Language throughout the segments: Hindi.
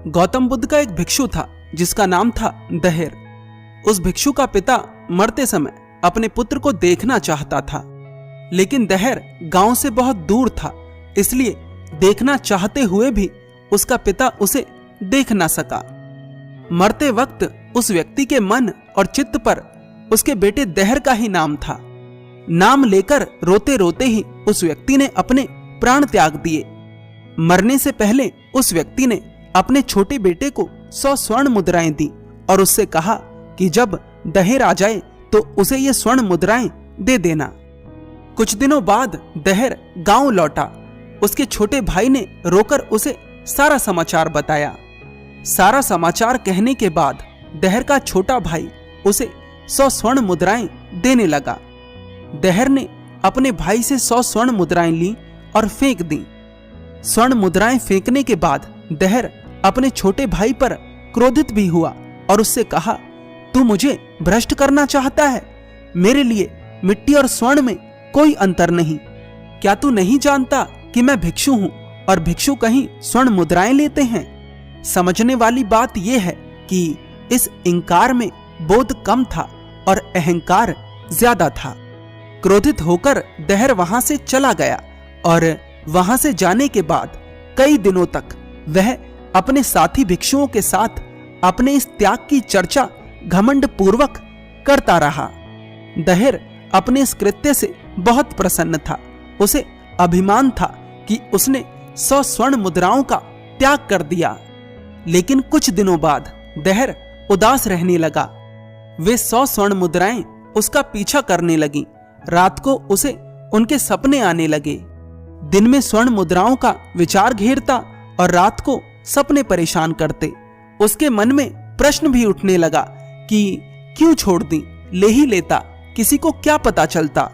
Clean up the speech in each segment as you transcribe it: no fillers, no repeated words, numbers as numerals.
गौतम बुद्ध का एक भिक्षु था जिसका नाम था दहेर। उस भिक्षु का पिता मरते समय अपने पुत्र को देखना चाहता था, लेकिन दहेर गांव से बहुत दूर था, इसलिए देखना चाहते हुए भी उसका पिता उसे देख ना सका। मरते वक्त उस व्यक्ति के मन और चित्त पर उसके बेटे दहेर का ही नाम था। नाम लेकर रोते रोते ही उस व्यक्ति ने अपने प्राण त्याग दिए। मरने से पहले उस व्यक्ति ने अपने छोटे बेटे को 100 स्वर्ण मुद्राएं दी और उससे कहा कि जब दहेर आ जाए तो उसे ये स्वर्ण मुद्राएं दे देना। कुछ दिनों बाद दहेर गांव लौटा। उसके छोटे भाई ने रोकर उसे सारा समाचार बताया। सारा समाचार कहने के बाद दहेर का छोटा भाई उसे 100 स्वर्ण मुद्राएं देने लगा। दहेर ने अपने भाई से 100 स्वर्ण मुद्राएं ली और फेंक दी। स्वर्ण मुद्राएं फेंकने के बाद दहेर अपने छोटे भाई पर क्रोधित भी हुआ और उससे कहा, तू मुझे भ्रष्ट करना चाहता है? मेरे लिए मिट्टी और स्वर्ण में कोई अंतर नहीं। क्या तू नहीं जानता कि मैं भिक्षु हूं और भिक्षु कहीं स्वर्ण मुद्राएं लेते हैं? समझने वाली बात यह है कि इस इंकार में बोध कम था और अहंकार ज्यादा था। क्रोधित होकर दहेर वहां से चला गया और वहां से जाने के बाद कई दिनों तक वह अपने साथी भिक्षुओं के साथ अपने इस त्याग की चर्चा घमंड पूर्वक करता रहा। दहेर अपने इस कृत्य से बहुत प्रसन्न था। उसे अभिमान था कि उसने 100 स्वर्ण मुद्राओं का त्याग कर दिया। लेकिन कुछ दिनों बाद दहेर उदास रहने लगा। वे 100 स्वर्ण मुद्राएं उसका पीछा करने लगी। रात को उसे उनके सपने आने लगे। दिन में स्वर्ण मुद्राओं का विचार घेरता और रात को सपने परेशान करते। उसके मन में प्रश्न भी उठने लगा कि क्यों छोड़ दी, ले ही लेता, किसी को क्या पता चलता।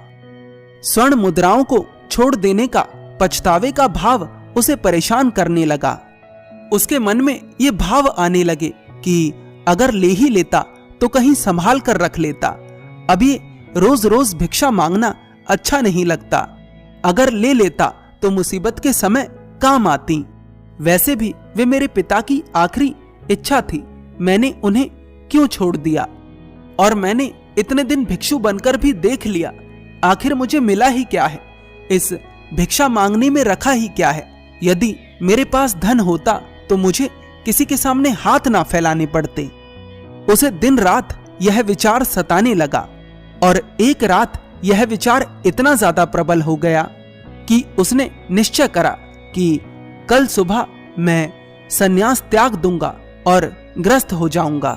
स्वर्ण मुद्राओं को छोड़ देने का पछतावे का भाव उसे परेशान करने लगा। उसके मन में ये भाव आने लगे कि अगर ले ही लेता तो कहीं संभाल कर रख लेता। अब ये रोज रोज भिक्षा मांगना अच्छा नहीं लगता। अगर ले लेता तो मुसीबत के समय काम आती। वैसे भी वे मेरे पिता की आखिरी इच्छा थी, मैंने उन्हें क्यों छोड़ दिया? और मैंने इतने दिन भिक्षु बनकर भी देख लिया, आखिर मुझे मिला ही क्या है? इस भिक्षा मांगने में रखा ही क्या है? यदि मेरे पास धन होता तो मुझे किसी के सामने हाथ ना फैलाने पड़ते। उसे दिन रात यह विचार सताने लगा और एक रात यह विचार इतना ज्यादा प्रबल हो गया कि उसने निश्चय करा कि कल सुबह मैं संन्यास त्याग दूंगा और ग्रस्त हो जाऊंगा।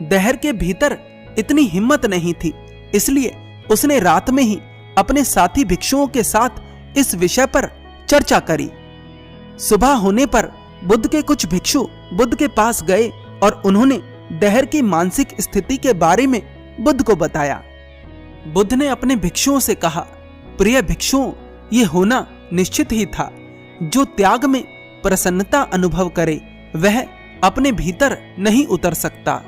दहेर के भीतर इतनी हिम्मत नहीं थी, इसलिए उसने रात में ही अपने साथी भिक्षुओं के साथ इस विषय पर चर्चा करी। सुबह होने पर बुद्ध के कुछ भिक्षु बुद्ध के पास गए और उन्होंने दहेर की मानसिक स्थिति के बारे में बुद्ध को बताया। बुद्ध ने अपने भिक्षुओं से कहा, प्रिय भिक्षुओं, ये होना निश्चित ही था। जो त्याग में प्रसन्नता अनुभव करे वह अपने भीतर नहीं उतर सकता।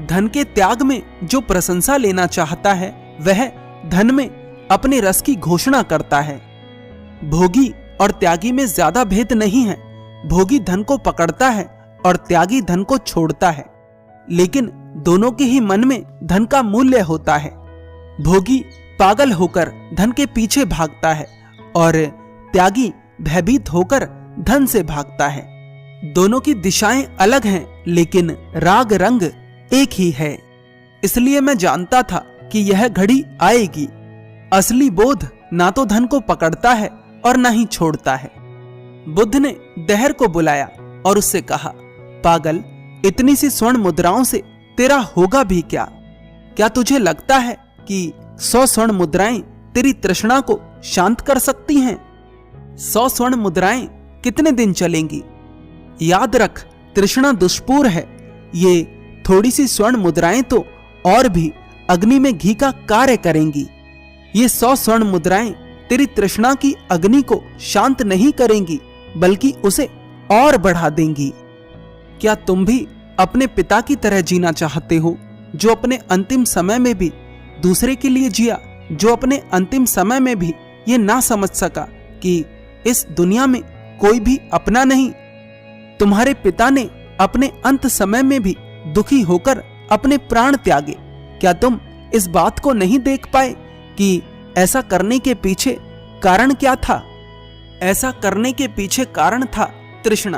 धन के त्याग में जो प्रशंसा लेना चाहता है वह धन में अपने रस की घोषणा करता है। भोगी और त्यागी में ज्यादा भेद नहीं है। भोगी धन को पकड़ता है और त्यागी धन को छोड़ता है, लेकिन दोनों के ही मन में धन का मूल्य होता है। भोगी पागल होकर धन के पीछे भागता है और त्यागी भयभीत होकर धन से भागता है। दोनों की दिशाएं अलग हैं, लेकिन राग रंग एक ही है। इसलिए मैं जानता था कि यह घड़ी आएगी। असली बोध ना तो धन को पकड़ता है और ना ही छोड़ता है। बुद्ध ने दहेर को बुलाया और उससे कहा, पागल, इतनी सी स्वर्ण मुद्राओं से तेरा होगा भी क्या? क्या तुझे लगता है कि 100 स्वर्ण मुद्राएं तेरी तृष्णा को शांत कर सकती हैं? 100 स्वर्ण मुद्राएं कितने दिन चलेंगी? याद रख, तृष्णा दुष्पूर है। ये थोड़ी सी स्वर्ण मुद्राएं तो और भी अग्नि में घी का कार्य करेंगी। ये 100 स्वर्ण मुद्राएं तेरी तृष्णा की अग्नि को शांत नहीं करेंगी, बल्कि उसे और बढ़ा देंगी। क्या तुम भी अपने पिता की तरह जीना चाहते हो, जो अपने अंतिम समय में भी दूसरे के लिए जिया, जो अपने अंतिम समय में भी ये ना समझ सका कि इस दुनिया में कोई भी अपना नहीं? तुम्हारे पिता ने अपने अंत समय में भी दुखी होकर अपने प्राण त्यागे। क्या तुम इस बात को नहीं देख पाए कि ऐसा करने के पीछे कारण क्या था? ऐसा करने के पीछे कारण था तृष्णा।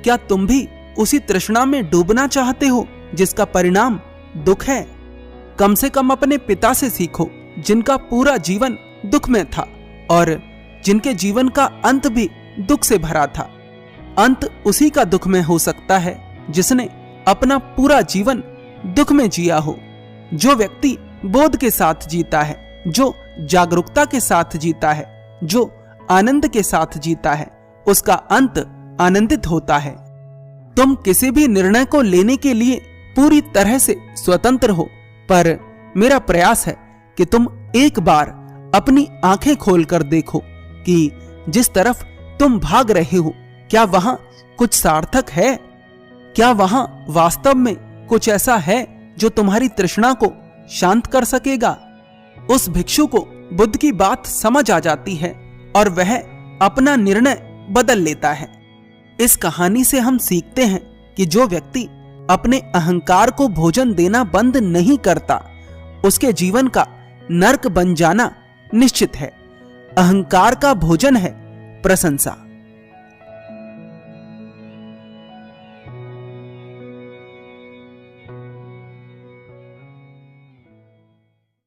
क्या तुम भी उसी तृष्णा में डूबना चाहते हो जिसका परिणाम दुख है? कम से कम अपने पिता से सीखो, जिनका पूरा जीवन दुख में था और जिनके जीवन का अंत भी दुख से भरा था। अंत उसी का दुख में हो सकता है जिसने अपना पूरा जीवन दुख में जिया हो। जो व्यक्ति बोध के साथ जीता है, जो जागरूकता के साथ जीता है, जो आनंद के साथ जीता है, उसका अंत आनंदित होता है। तुम किसी भी निर्णय को लेने के लिए पूरी तरह से स्वतंत्र हो, पर मेरा प्रयास है कि तुम एक बार अपनी आंखें खोलकर देखो कि जिस तरफ तुम भाग रहे हो, क्या वहां कुछ सार्थक है? क्या वहां वास्तव में कुछ ऐसा है जो तुम्हारी तृष्णा को शांत कर सकेगा? उस भिक्षु को बुद्ध की बात समझ आ जाती है और वह अपना निर्णय बदल लेता है। इस कहानी से हम सीखते हैं कि जो व्यक्ति अपने अहंकार को भोजन देना बंद नहीं करता, उसके जीवन का नर्क बन जाना निश्चित है। अहंकार का भोजन है प्रशंसा।